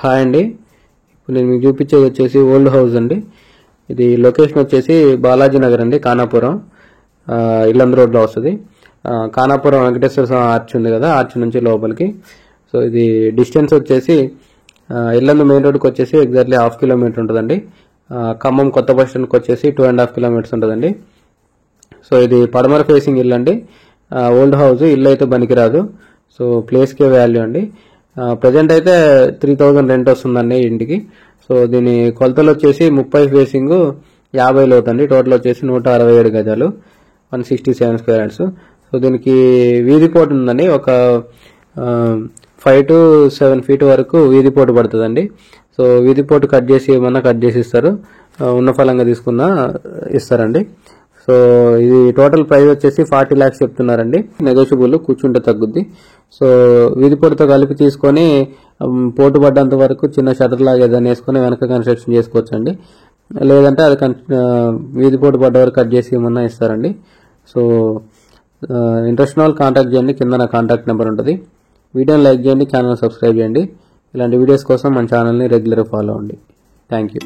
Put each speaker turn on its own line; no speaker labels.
Hi అండి. ఇప్పుడు నేను మీకు చూపించేది వచ్చేసి ఓల్డ్ హౌస్ అండి. ఇది లొకేషన్ వచ్చేసి బాలాజీ నగర్ అండి, ఖానాపురం ఇల్లందు రోడ్లో వస్తుంది. ఖానాపురం వెంకటేశ్వర స్వామి ఆర్చ్ ఉంది కదా, ఆర్చ్ నుంచి లోపలికి. సో ఇది డిస్టెన్స్ వచ్చేసి ఇల్లందు మెయిన్ రోడ్కి వచ్చేసి ఎగ్జాక్ట్లీ 1/2 కిలోమీటర్ ఉంటుందండి. ఖమ్మం కొత్త బస్ స్టాండ్కి వచ్చేసి 2.5 కిలోమీటర్స్ ఉంటుందండి. సో ఇది పడమర ఫేసింగ్ ఇల్లు అండి. ఓల్డ్ హౌస్, ఇల్లు అయితే పనికిరాదు. సో ప్లేస్కే వాల్యూ అండి. ప్రజెంట్ అయితే 3000 రెంట్ వస్తుందండి ఇంటికి. సో దీని కొలతలు వచ్చేసి 30 ఫేసింగ్ 50 లోతు అండి. టోటల్ వచ్చేసి 167 గజాలు, 167 స్క్వేర్ యార్డ్స్. సో దీనికి వీధి పోటు ఉందండి. ఒక 5 to 7 feet వరకు వీధి పోటు పడుతుందండి. సో వీధి పోటు కట్ చేసి ఏమన్నా కట్ చేసి ఇస్తారు, ఉన్న ఫలంగా తీసుకున్నా ఇస్తారండి. సో ఇది టోటల్ ప్రైస్ వచ్చేసి 40 lakhs చెప్తున్నారండి. నెగోషియబుల్, కూర్చుంటే తగ్గుద్ది. సో వీధి పోటుతో కలిపి తీసుకొని పోటు పడ్డంత వరకు చిన్న షటర్ లాగా ఏదైనా వేసుకొని వెనక కన్స్ట్రక్షన్ చేసుకోవచ్చు అండి. లేదంటే అది వీధి పోటు పడ్డ వరకు కట్ చేసి ఏమన్నా ఇస్తారండి. సో ఇంట్రెస్ట్ వాళ్ళు కాంటాక్ట్ చేయండి, కింద నా కాంటాక్ట్ నెంబర్ ఉంటుంది. వీడియోని లైక్ చేయండి, ఛానల్ సబ్స్క్రైబ్ చేయండి. ఇలాంటి వీడియోస్ కోసం మన ఛానల్ని రెగ్యులర్గా ఫాలో అవ్వండి. Thank you.